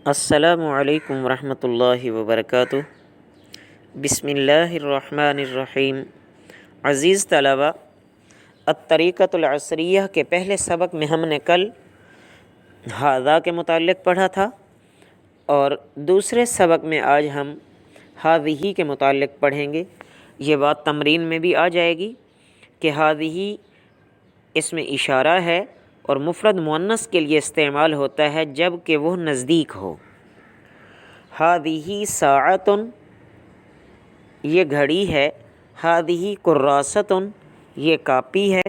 السلام علیکم ورحمۃ اللہ وبرکاتہ۔ بسم اللہ الرحمن الرحیم۔ عزیز طلبہ، الطریقۃ العصریہ کے پہلے سبق میں ہم نے کل ھذا کے متعلق پڑھا تھا، اور دوسرے سبق میں آج ہم ھذہ کے متعلق پڑھیں گے۔ یہ بات تمرین میں بھی آ جائے گی کہ ھذہ اس میں اشارہ ہے اور مفرد مؤنث کے لیے استعمال ہوتا ہے جب کہ وہ نزدیک ہو۔ ھذہ ساعۃ، یہ گھڑی ہے۔ ھذہ کراست، یہ کاپی ہے۔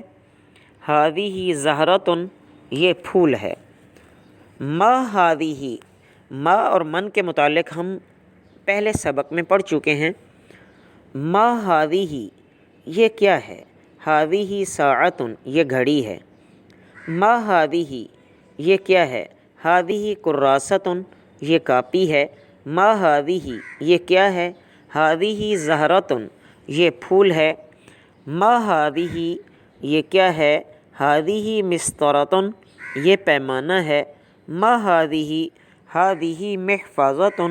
ھذہ زہرۃ، یہ پھول ہے۔ ما ھذہ، ما اور من کے متعلق ہم پہلے سبق میں پڑھ چکے ہیں۔ ما ھذہ، یہ کیا ہے؟ ھذہ ساعۃ، یہ گھڑی ہے۔ ما ھذہ، یہ کیا ہے؟ ھذہ کراست، یہ کاپی ہے۔ ما ھذہ، یہ کیا ہے؟ ھذہ زہرۃ، یہ پھول ہے۔ ما ھذہ، یہ کیا ہے؟ ھذہ مسطرۃ، یہ پیمانہ ہے۔ ما ھذہ، ھذہ محفظۃ،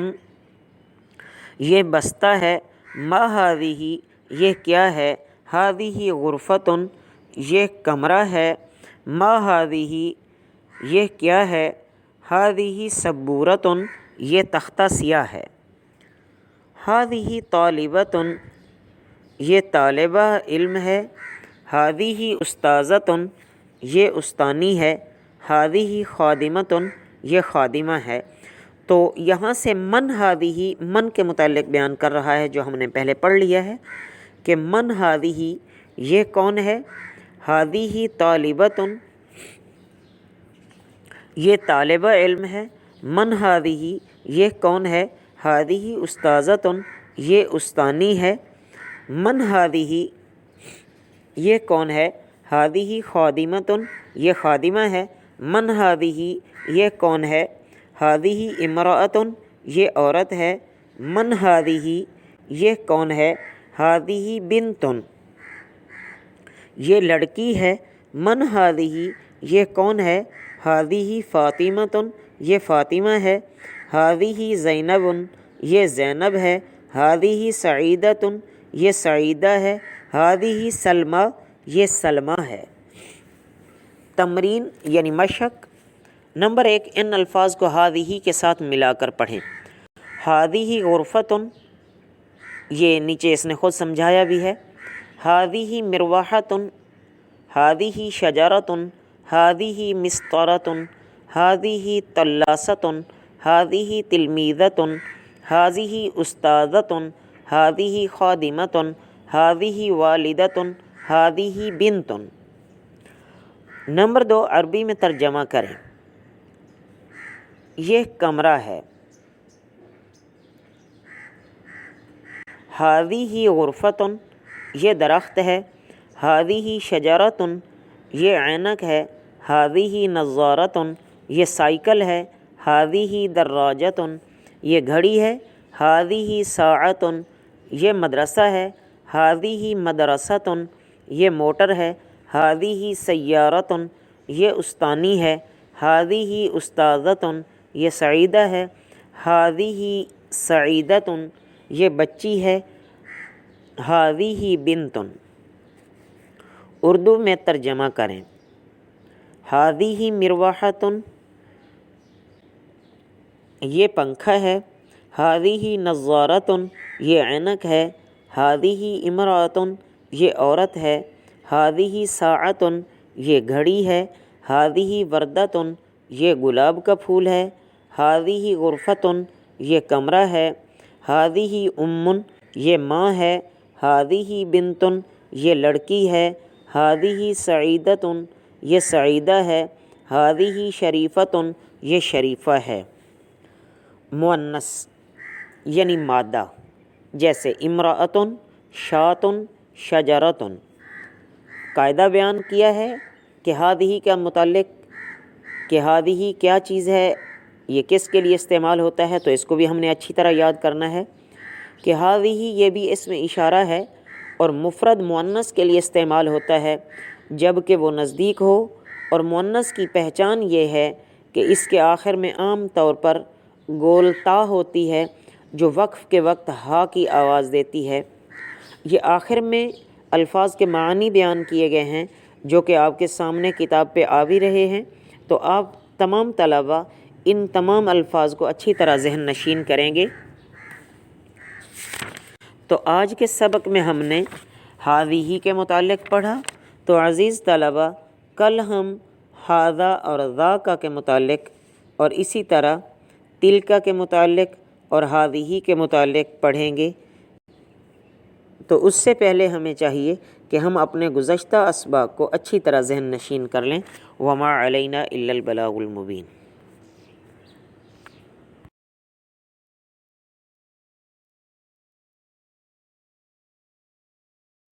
یہ بستہ ہے۔ ما ھذہ، یہ کیا ہے؟ ھذہ غرفۃ، یہ کمرہ ہے۔ ما ھذہ، یہ کیا ہے؟ ھذہ سبورۃ، یہ تختہ سیاہ ہے۔ ھذہ طالبۃ، یہ طالبہ علم ہے۔ ھذہ استاذۃ، یہ استانی ہے۔ ھذہ خادمۃ، یہ خادمہ ہے۔ تو یہاں سے من ھذہ، من کے متعلق بیان کر رہا ہے جو ہم نے پہلے پڑھ لیا ہے کہ من ھذہ، یہ کون ہے؟ ھذہ طالبۃ، یہ طالبہ علم ہے۔ من ھذہ، یہ کون ہے؟ ھذہ استاذۃ، یہ استانی ہے۔ من ھذہ، یہ کون ہے؟ ھذہ خادمۃ، یہ خادمہ ہے۔ من ھذہ، یہ کون ہے؟ ھذہ امرأۃ، یہ عورت ہے۔ من ھذہ، یہ کون ہے؟ ھذہ بنت، یہ لڑکی ہے۔ من ھذہ، یہ کون ہے؟ ھذہ فاطمۃ، یہ فاطمہ ہے۔ ھذہ زینب، یہ زینب ہے۔ ھذہ سعیدۃ، یہ سعیدہ ہے۔ ھذہ سلمیٰ، یہ سلمیٰ ہے۔ تمرین یعنی مشق نمبر 1، ان الفاظ کو ھذہ کے ساتھ ملا کر پڑھیں۔ ھذہ غرفۃ، یہ نیچے اس نے خود سمجھایا بھی ہے۔ ھذہ مروحۃ، ھذہ شجرۃ، ھذہ مسطرۃ، ھذہ طلاست، ھذہ تلمیذۃ، ھذہ استاذۃ، ھذہ خادمۃ، ھذہ والدۃ، ھذہ بنت۔ نمبر 2، عربی میں ترجمہ کریں۔ یہ کمرہ ہے۔ ھذہ غرفۃ، یہ درخت ہے۔ ھذہ شجرۃ، یہ اینک ہے۔ ھذہ نظارۃ، یہ سائیکل ہے۔ ھذہ دراجۃ، یہ گھڑی ہے۔ ھذہ ساعۃ، یہ مدرسہ ہے۔ ھذہ مدرسۃ، یہ موٹر ہے۔ ھذہ سیارۃ، یہ استانی ہے۔ ھذہ استاذۃ، یہ سعیدہ ہے۔ ھذہ سعیدۃ، یہ بچی ہے۔ ھذہ بنت۔ اردو میں ترجمہ کریں۔ ھذہ مروحۃ، یہ پنکھا ہے۔ ھذہ نظارۃ، یہ اینک ہے۔ ھذہ امرأۃ، یہ عورت ہے۔ ھذہ ساعۃ، یہ گھڑی ہے۔ ھذہ وردۃ، یہ گلاب کا پھول ہے۔ ھذہ غرفۃ، یہ کمرہ ہے۔ ھذہ یہ ماں ہے۔ ھذہ بنت، یہ لڑکی ہے۔ ھذہ سعیدۃ، یہ سعیدہ ہے۔ ھذہ شریفۃ، یہ شریفہ ہے۔ مؤنث یعنی مادہ، جیسے امرأۃ، شاۃ، شجرۃ۔ قاعدہ بیان کیا ہے کہ ھذہ کا متعلق کہ ھذہ کیا چیز ہے، یہ کس کے لیے استعمال ہوتا ہے، تو اس کو بھی ہم نے اچھی طرح یاد کرنا ہے کہ ھذہ یہ بھی اس میں اشارہ ہے اور مفرد مؤنث کے لیے استعمال ہوتا ہے جب کہ وہ نزدیک ہو، اور مؤنث کی پہچان یہ ہے کہ اس کے آخر میں عام طور پر گول تا ہوتی ہے جو وقف کے وقت ہا کی آواز دیتی ہے۔ یہ آخر میں الفاظ کے معنی بیان کیے گئے ہیں جو کہ آپ کے سامنے کتاب پہ آ بھی رہے ہیں، تو آپ تمام طلبہ ان تمام الفاظ کو اچھی طرح ذہن نشین کریں گے۔ تو آج کے سبق میں ہم نے ہذہ کے متعلق پڑھا، تو عزیز طلبہ کل ہم ھذا اور ذاک کے متعلق اور اسی طرح تلک کے متعلق اور ہذہ کے متعلق پڑھیں گے۔ تو اس سے پہلے ہمیں چاہیے کہ ہم اپنے گزشتہ اسباق کو اچھی طرح ذہن نشین کر لیں۔ وما علینا الا البلاغ المبین۔